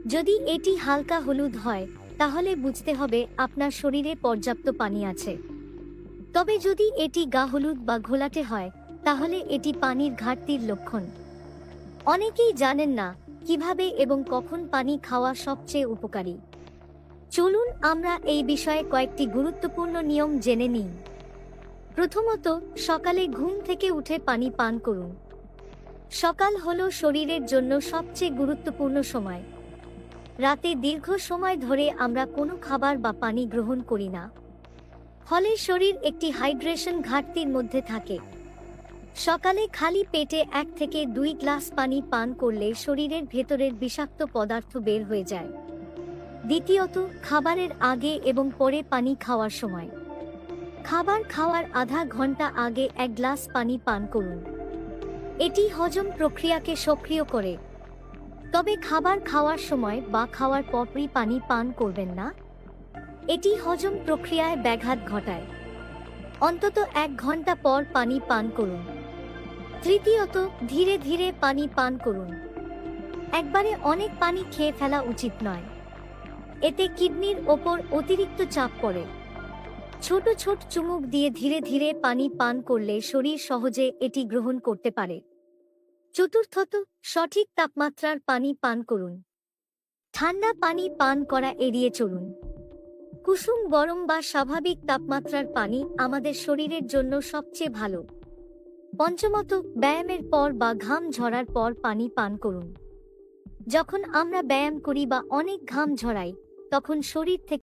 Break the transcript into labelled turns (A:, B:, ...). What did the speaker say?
A: যদি এটি হালকা হলুদ হয় তাহলে বুঝতে হবে আপনার শরীরে পর্যাপ্ত পানি আছে। তবে যদি এটি গা হলুদ বা ঘোলাটে হয় তাহলে এটি পানির ঘাটতির লক্ষণ। অনেকেই জানেন না কিভাবে এবং কখন পানি খাওয়া সবচেয়ে উপকারী। চলুন আমরা এই বিষয়ে কয়েকটি গুরুত্বপূর্ণ নিয়ম জেনে নিই। প্রথমত, সকালে ঘুম থেকে উঠে পানি পান করুন। সকাল হলো শরীরের জন্য সবচেয়ে গুরুত্বপূর্ণ সময়। রাতে দীর্ঘ সময় ধরে আমরা কোনো খাবার বা পানি গ্রহণ করি না, ফলে শরীর একটি হাইড্রেশন ঘাটতির মধ্যে থাকে। সকালে খালি পেটে 1 থেকে 2 গ্লাস পানি পান করলে শরীরের ভেতরের বিষাক্ত পদার্থ বের হয়ে যায়। দ্বিতীয়ত, খাবারের আগে এবং পরে পানি খাওয়ার সময়। খাবার খাওয়ার আধা ঘন্টা আগে 1 গ্লাস পানি পান করুন। এটি হজম প্রক্রিয়াকে সক্রিয় করে। তবে খাবার খাওয়ার সময় বা খাওয়ার পরই পানি পান করবেন না। এটি হজম প্রক্রিয়ায় ব্যাঘাত ঘটায়। অন্তত 1 ঘন্টা পর পানি পান করুন। তৃতীয়ত, ধীরে ধীরে পানি পান করুন। একবারে অনেক পানি খেয়ে ফেলা উচিত নয়। এতে কিডনির ওপর অতিরিক্ত চাপ পড়ে। ছোট ছোট চুমুক দিয়ে ধীরে ধীরে পানি পান করলে শরীর সহজে এটি গ্রহণ করতে পারে। চতুর্থত, সঠিক তাপমাত্রার পানি পান করুন। ঠান্ডা পানি পান করা এড়িয়ে চলুন। কুসুম গরম বা স্বাভাবিক তাপমাত্রার পানি আমাদের শরীরের জন্য সবচেয়ে ভালো। পঞ্চমত, ব্যায়ামের পর বা ঘাম ঝরার পর পানি পান করুন। যখন আমরা ব্যায়াম করি বা অনেক ঘাম ঝরাই তখন শরীর থেকে